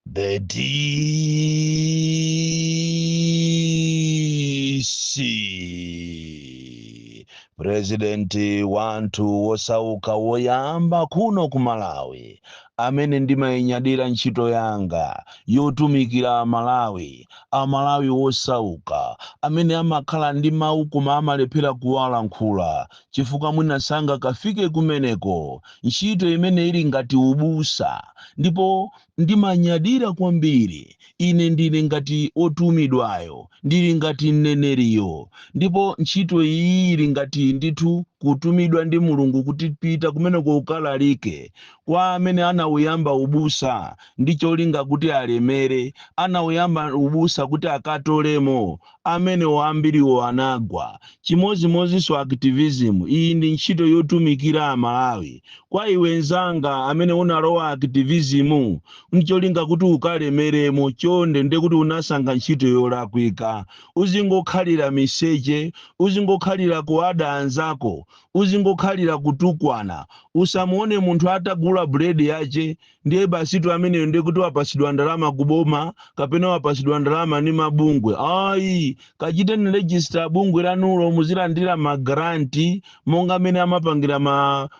The DC Presidenti wantu wosauka woyamba kuno ku Malawi amene ndimayinyadira ntchito yanga yotumikira Amalawi wosauka amene amakhala ndi mawu koma amalephera kuwalankhula chifukwa mwina sangakafike kumeneko, ntchito imene ili ngati ubusa, ndipo ndimanyadira kwambiri. Ine ndili ngati otumidwayo, ndili ngati mneneriyo, ndipo ntchito iyi ili ngati ndithu kutumidwa ndi Mulungu kuti pita kumeneko ukalalike kwa amene anawuyamba ubusa ndi cholinga kuti alemere, anawuyamba ubusa kuti akatolemo, amene ambiriwo anagwa. Chimozimozinso activism iyi ndi ntchito yotumikira Amalawi. Kwa iwe nzanga amene unalowa activism ncholinga kuti ukalemeremo, chonde ndi kuti unasankha ntchito yolakwika. Uzingokhalira miseche, uzingokhalira kuwada anzako, uzingokhalira kutukwana. Usamuone munthu atagula buledi yache ndiye basitu ameneyo ndi kuti wapasidwa ndalama kuboma kapena wapasidwa ndalama ni mabungwe. Ayi, kachiteni register bungwe lanulo muzilandira magranti monga amene amapangira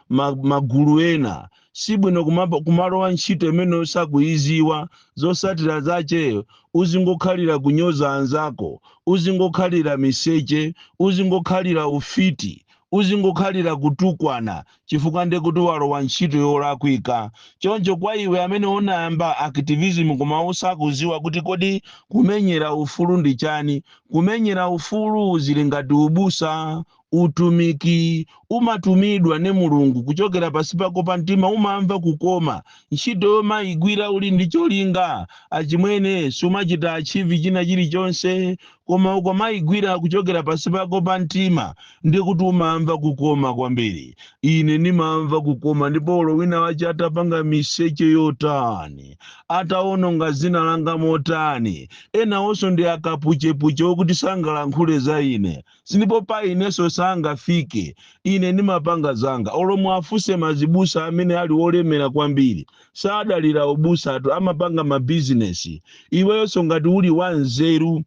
magulu ena. Sibwino kumalowa ntchito imene osakuiziwa zosatira zache. Uzingokhalira kunyoza anzako, uzingokhalira miseche, uzingokhalira ufiti, uzingokhalira kutukwana chifukwa ndi kuti walowa ntchito yolakwika. Choncho kwa iwe amene unayamba activism koma usakuziwa kuti kodi kumenyera ufulu ndi chani, kumenyera ufulu zili ngati ubusa, utumiki, umatumidwa ne Mulungu kuchokera pasi pako pa mtima, umamva kukoma. Ntchito yomayigwira uli ndi cholinga achimwene sumachita achieve china chilichonse, koma ukamayigwira kuchokera pasi pako pa mtima ndi kuti umamva kukoma kwambiri. Ine nimamva kukoma, ndipo wina wache atapanga miseche yotani, ataononga zina langa motani, ena onso ndi akapuchepuche okuti sangalankhule za ine, sinipo pa ineso sangafike. Ine nimapanga zanga. Olomwe afuse mazibusa amene ali olemera kwambiri, sadalira ubusa atu, amapanga mabizinesi. Iwenso ngati uli wanzeru,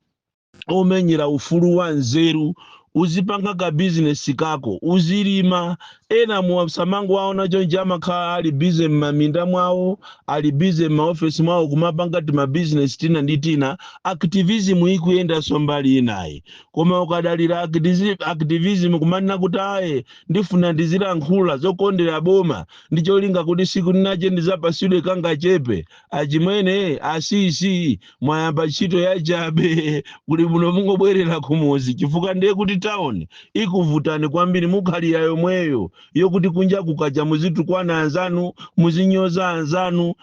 omenyera ufulu wanzeru, uzipanga ka business kako, uzilima. Ena musamango waona chonje amakhala ali busy m'maminda mwawo, ali busy m'maofesi mwawo kumapanga tima business tina ndi tina. Activism ikuyenda sombali inayi, koma ukadalira activism kumanena kuti aye ndifuna ndizilankhula zokondera boma ndi cholinga kuti siku linache ndizapasidwe kanga chepe, achimwene asisi mwayamba ntchito yachabe kuli muno mungobwerera kumuzi, chifukwa ndiye kuti town ikuvutani kwambiri, mukhalira yomweyo yokuti kunja kukaja muzitukwana anzanu, muzinyoza anzanu.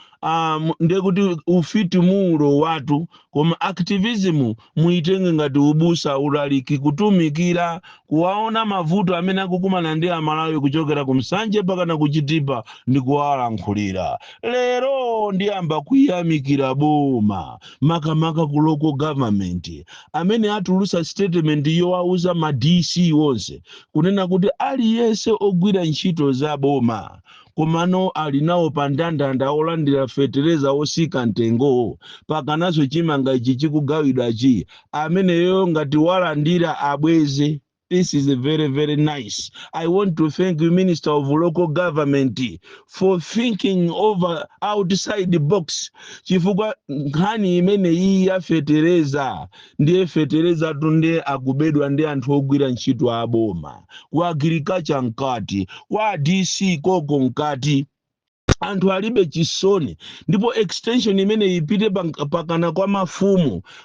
Ndiye kuti ufiti mulo watu, koma activism muitenge ngati ubusa, ulaliki, kutumikira, kuwaona mavuto amene akukumana ndi Amalawi kuchokera kumsanje mpaka na kuchitipa ndi kuwalankhulira. Lero ndiyamba kuyamikira boma, makamaka ku local government amene atulusa statement yowauza ma DC wonse kunena kuti aliyense ogwira ntchito za boma komano alinawo pandandanda olandira fetereza osika ntengo pakanaso chimanga ichi chikugawidwachi ameneyo ngati walandira abweze. This is very, very nice. I want to thank you, Minister of Local Government, for thinking over outside the box. Chifukwa nkhani imene iyi ya fetereza, ndiye fetereza tunde akubedwa ndi anthu ogwira ntchito aboma, kwa agriculture nkati, kwa DC koko nkati. Anthu alibe chisoni, ndipo extension imene ipite pakana kwa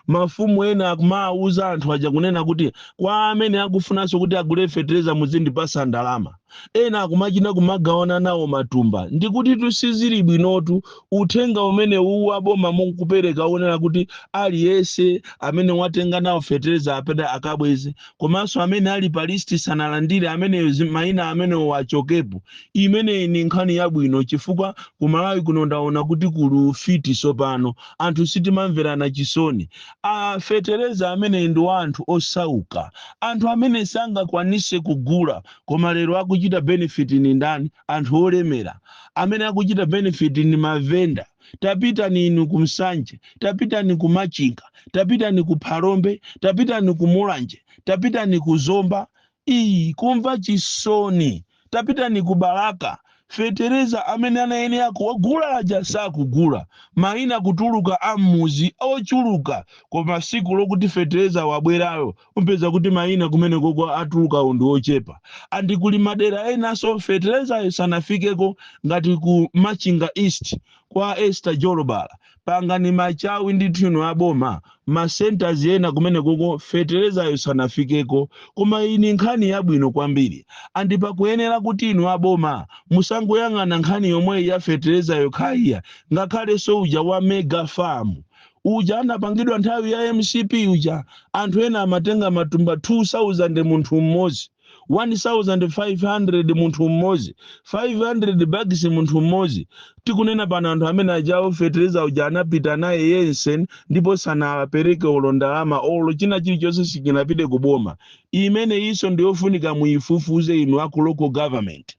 mafumu ena akumauza anthu aja kunena kuti kwa amene akufunanso kuti agule fetereza muzindipasa ndalama. Ena akumachina kumagawana nawo matumba. Ndikuti tusizili bwinotu uthenga umene uwa boma mukupereka onera kuti aliyense amene watenga nawo fetereza apeda akabweze, komanso amene ali pa listi sanalandire amene maina amene wachokepo. Imene ni nkhani yabwino chifukwa ku Malawi kuno ndaona kuti kuli ufiti sopano, anthu sitimamverana chisoni. Fetereza amene ndi anthu osauka, anthu amene sangakwanise kugula, koma lero akuchita benefit ni ndani? Anthu olemera. Amene akuchita benefit ni mavenda, tapita ninu kumsanje, tapita ni kumachinga, tapita ni kuphalombe, tapita ni kumulanje, tapita ni kuzomba, iyi kumva chisoni, tapita ni kubalaka. Fetereza amene anayenera kuwagula aja sakugula, maina kutuluka amuzi ochuluka, koma siku lokuti fetereza wabwerayo umpeza kuti maina kumene koko atuluka ndi ochepa. Andi kuli madera enaso fetereza sanafikeko ngati ku Machinga East kwa Esther Jolobala, panga ni machawi ndi thino aboma, ma centers ena kumene koko fetereza sanafikeko, koma ini nkhani yabwino kwambiri. Andi pakuyenera kuti inu aboma musangoyang'ana nkhani yomwe ya fetereza yokhaiya, ngakhale uja wa Mega Farm uja anapangidwa nthawi ya MCP uja, anthu ena amatenga matumba 2000 munthu mmozi, 1500 munthu mmozi, 500 bags munthu mmozi. Tikunena pano anthu amene ajawo fetereza uja anapita naye yense ndipo sanapereke olondalama olo china chilichonse sikinapite kuboma. Imene iso ndiyofunika muifufuze inu aku local government,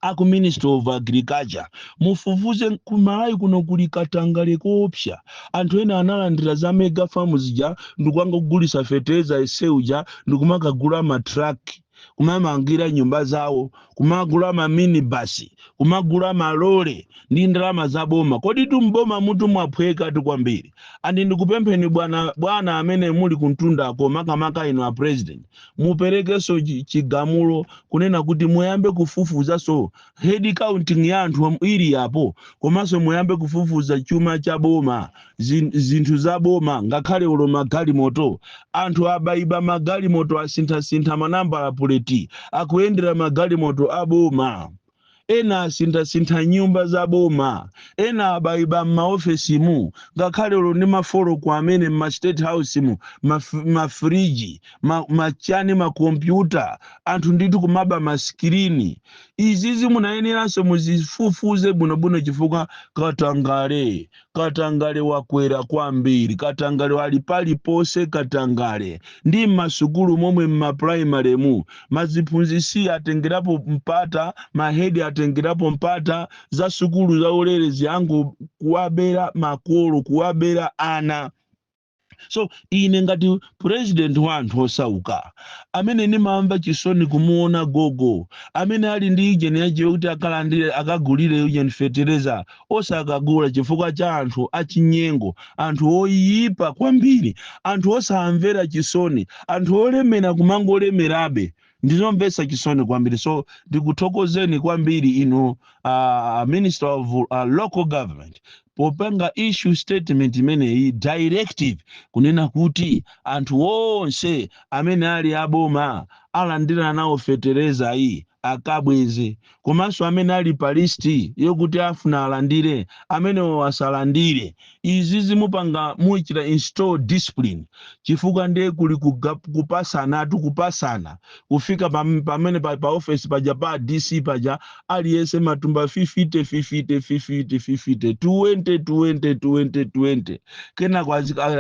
aku Minister of Agriculture, mufufuze kumalawi kuno kuli katangale koopsa. Anthu ena analandira za Mega Farm zija ndikuanga kugulisa fetereza eseuja ndikumakagula matraki, kumamangira nyumba zawo, kumagula ma minibus, kumagula malole ndi ndalama za boma. Kodi tumboma mutu mwaphweka kwambiri. Andi ndikupempheni bwana amene muli kuntundako makamaka inu a president, muperekeso chigamulo kunena kuti muyambe kufufuza so head counting ya anthu ili yapo, komanso muyambe kufufuza chuma cha boma, zinthu za boma, ngakhale ulo magalimoto. Anthu abaiba magalimoto asintha manamba apuleti, akuyendera magalimoto aboma. Ena asintha nyumba za boma, ena abaiba maofesi mu, ngakhale ulo ndi mafolo kwa amene ma state house mu, mafriji, machani, makompyuta, anthu nditu kumaba maskirini. Izizi munayeneranso muzifufuze bunobuno chifukwa katangale wakwera kwambiri, katangale wali pali pose katangale. Ndi masukulu momwe mma primary mu, maziphunzisi atengerapo mpata, mahedi atengerapo mpata za sukulu za ulere yangu kuwabera makolo, kuwabera ana. So ine ngati president wa anthu osauka amene nimamva chisoni kumuona gogo amene ali ndi ijeni yaje kuti akalandire akagulire ujeni fetereza osakagula chifukwa cha anthu achinyengo, anthu oyipa kwambiri, anthu osamvera chisoni, anthu olemera kumangolemerabe. Ndizomvesa chisoni kwambiri. So ndikuthokozeni kwambiri inu Minister of Local Government popanga issue statement imene directive kunena kuti anthu onse amene ali aboma alandira nawo fetereza akabweze, komanso amene ali pa listi yokuti afuna alandire amene wasalandire. Izi zimupanga muichira install discipline chifukwa ndiye kuli kupasana kufika pamene pa office paja pa DC paja aliyese matumba 50 20 kena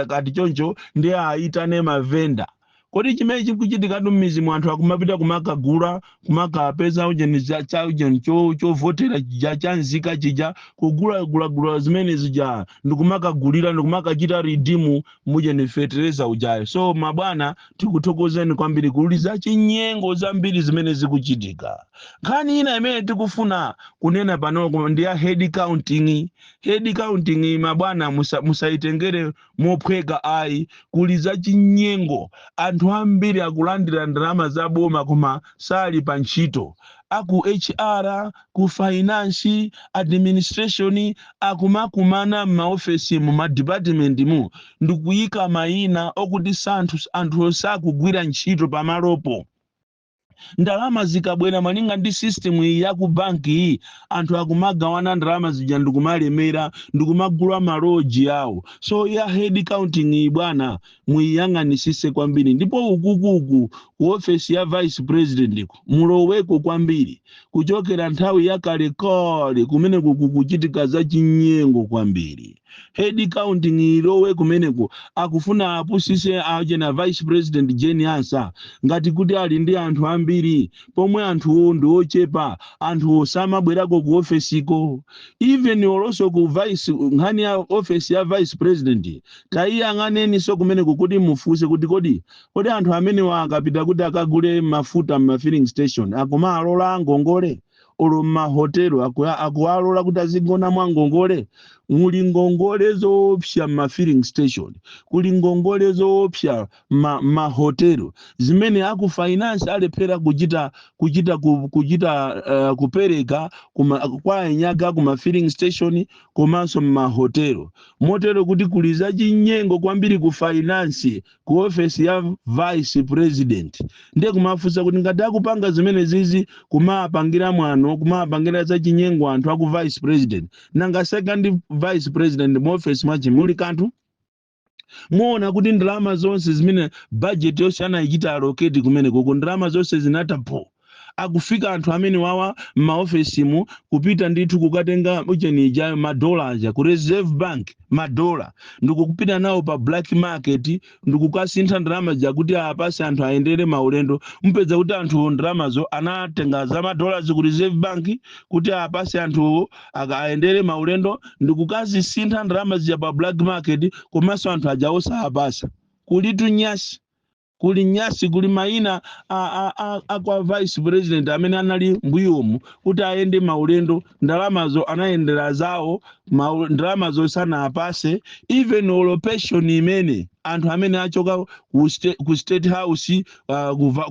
kati choncho ndiye aitane mavenda. Kodi chimene chikuchitika tumizi mwanthu akumapita kumakagula, kumakapeza ujeni cha ujeni chovotera chija chanzika chija, kugula zimene zija ndikumakagulira ndikumakachita redeem mujeni fetereza ujayo. So mabwana tikuthokozeni kwambiri kuliza chinyengo zambiri zimene zikuchitika. Nkhani ina imene tikufuna kunena pano ndi ya head counting. Head counting mabwana musaitengere mophweka ayi, kuliza chinyengo. Anthu ambiri akulandira ndalama za boma koma sali pa ntchito. Aku HR, ku finance, administration, akumakumana maofesi mu madepartment mu ndikuyika maina okuti anthu osakugwira ntchito pamalopo. Ndalama zikabwera malinga ndi system ya ku banki anthu akumagawana ndalama zija ndikumalemera ndikumagula maloji yawo. So ya head counting bwana muiyang'anisise kwambiri, ndipo ukukuku ku office ya vice president muloweko kwambiri kuchokera nthawi ya kalekale kumene kukuchitika za chinyengo kwambiri. Head counting ilowe kumeneko akufuna apusise aje na vice president Jane Ansa ngati kuti ali ndi anthu ambiri pomwe anthu ndi ochepa anthu osamabwerako ku office iko. Even also ku vice nkhani ya office ya vice president taiyang'aneni so kumeneko kuti mufuse kuti kodi anthu amene akapita kuti akagule mafuta ma filling station akoma alola ngongole olo mahotelo akualola kuti azigona mwa ngongole. Muli ngongole zoopsa ma filling station, kuli ngongole zoopsa mahotelo zimene akufinance alephera kupereka kwa enyaga kuma filling station komanso mahotelo. Motero kuti kuli za chinyengo kwambiri ku finance ku office ya vice president. Ndiye kumafusa kuti ngati akupanga zimene zizi kumapangira mwano kumapangira za chinyengo anthu aku vice president nanga second vice president mu office mwachi muli kanthu. Muona kuti ndalama zonse zimene budget yonse anayikita allocate kumene koko ndalama zonse zinatapo. Akufika anthu amene wawa maofesi mu kupita ndithu kukatenga uchenija madola ku reserve bank madola ndikupita nawo pa black market ndikukasintha ndalama zakuti apase anthu aendere maulendo. Mpeza kuti anthu ndalamazo anatenga za madola ku reserve bank kuti apase anthu akaendere maulendo ndikukazisintha ndalama za pa black market komanso anthu ajaosa apasa. Kulitu nyasi kuli nyasi kuli maina kwa vice president amene anali mbuyomu kuti aende maulendo ndalamazo anaendera zawo ndalamazo sana apase. Even location imene anthu amene achoka ku state house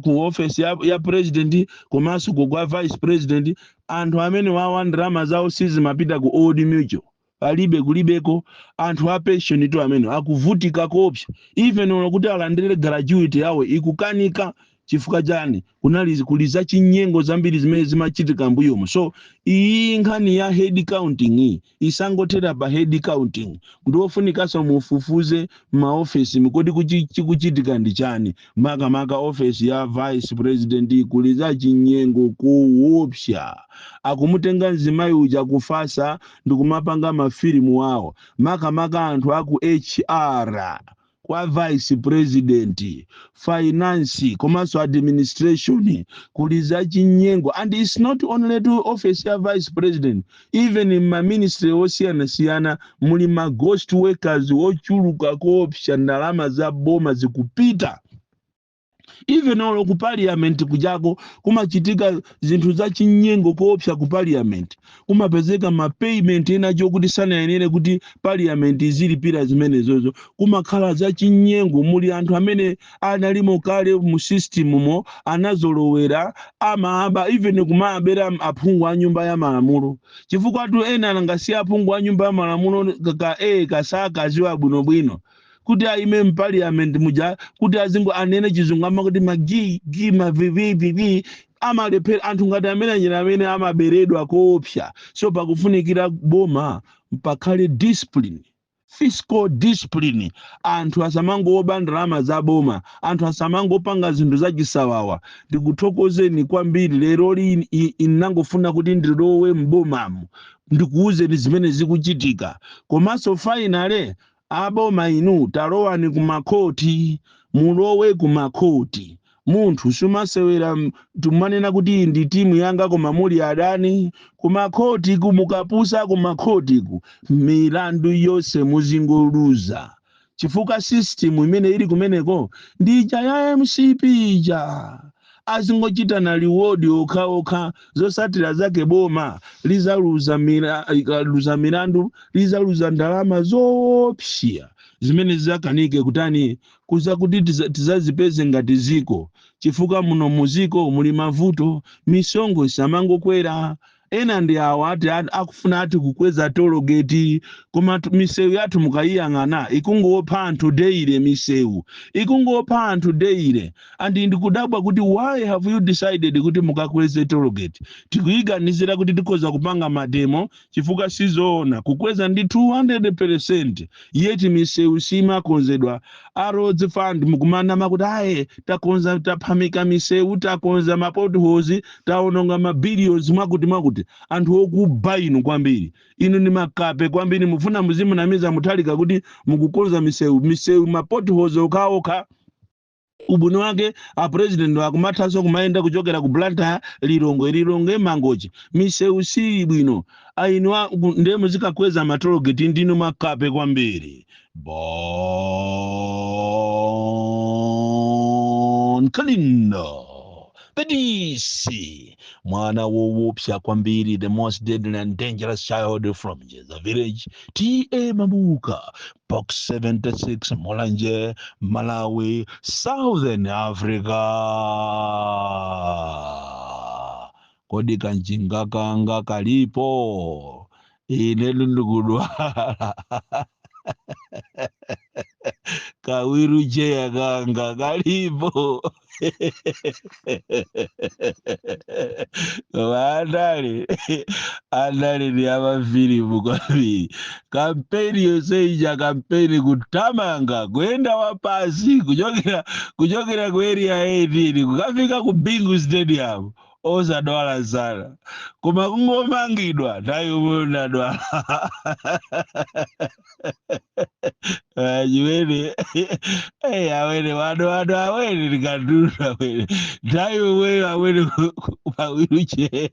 ku office ya president komanso kwa vice president anthu amene wawa ndalama zawo sizimapita ku Old Mutual alibe kulibeko anthu a pension to amene akuvutika kopsa. Even kuti alandire gratuity yawo ikukanika chifukwa jani kunali kuliza chinyengo zambiri zimene zimachitika mbuyomu. So iyi nkhani ya head counting isangothera pa head counting ndofunikanso mufufuze maofesi mikodi chikuchitika ndi chani makamaka office ya vice president kuliza chinyengo kuopsha. Akumutenga nzimayi uja kufasa ndikumapanga mafilimu wawo makamaka anthu aku HR kwa vice president finance komanso administration kuliza chinyengo. And it's not only to office ya vice president, even in my ministry osiyana muli ma ghost workers ochuluka koopsha ndalama za boma zikupita. Even all ku parliament kujako kumachitika zinthu za chinyengo koopsa ku parliament kumapezeka ma payment enacho kuti sana yenene kuti parliament izilipira zimene zozo kumakhala za chinyengo. Muli anthu amene analimo kale mu system mo anazolowera amaaba even kumabera aphungu a nyumba ya malamulo chifukwa atu ena angasiya aphungu a nyumba ya malamulo kasaka ziwa bwinobwino kuti aime mpaliament muja kuti azingo anene chizungama kuti magi mavivi amalepera anthu ngati amene njira amene amaberedwa koopsa. So pakufunikira boma pakhale discipline, fiscal discipline. Anthu asamangoba ndalama za boma, anthu asamangopanga zinthu za chisawawa. Ndikuthokozeni kwambiri lero inangofuna kuti ndilowe mbomamu ndikuuzeni zimene zikuchitika komanso finally aboma inu talowani kumakoti mulowe kumakoti. Munthu sumasewera tumanena kuti ndi timu yanga koma muli adani kumakoti kumukapusa kumakoti milandu yose muzingoluza chifukwa system imene ili kumeneko ndija ya MCP ija azingochita na reward okha zosatira zake boma lizaluza milandu lizaluza ndalama zoopsya zimene zakanike kutani kuza kuti tizazipeze ngati ziko chifukwa muno muziko muli mavuto misongo isamangokwera. Ena ndi awo ati akufuna ati kukweza toll gate koma misewu yathu mukayiyang'ana ikungopha anthu deire misewu ikungopha anthu deire and ndikudabwa kuti why have you decided kuti mukakweze tollgate tikuyiganizira kuti tikhoza kupanga mademo chifukwa sizoona kukweza ndi 200% yeti misewu simakonzedwa a roads fund mukumanama kuti aye takonza taphamika misewu takonza mapotholes taononga mabilions mwakuti anthu okuba inu kwambiri inu ni makape kwambiri mufuna muzimu namiza muthalika kuti mukukonza misewu mapotholes okhaokha ubuni wake a president wakumathaso kumayenda kuchokera ku Blantyre lilongwe mangochi misewu si bwino ainu ndiye muzikakweza matologeti ndinu makape kwambiri Bon Kalindo Pedisi mwana woopsa kwambiri the most deadly and dangerous child from the village T.A. Mamuka Box 76 Molanje Malawi Southern Africa kodi kanjinga kanga kalipo ine ndikudwala kawiru cheya kanga kalipo andale ni amafilimu kwambiri kampeni yonse ija kampeni kutamanga kwenda wapasi kuchokera ku area 18 kukafika ku Bingu Stadium osadwala sana koma kungomangidwa nayo munadwala ajiwene awene wano awene likadula awene nayo wewe awene pawiruche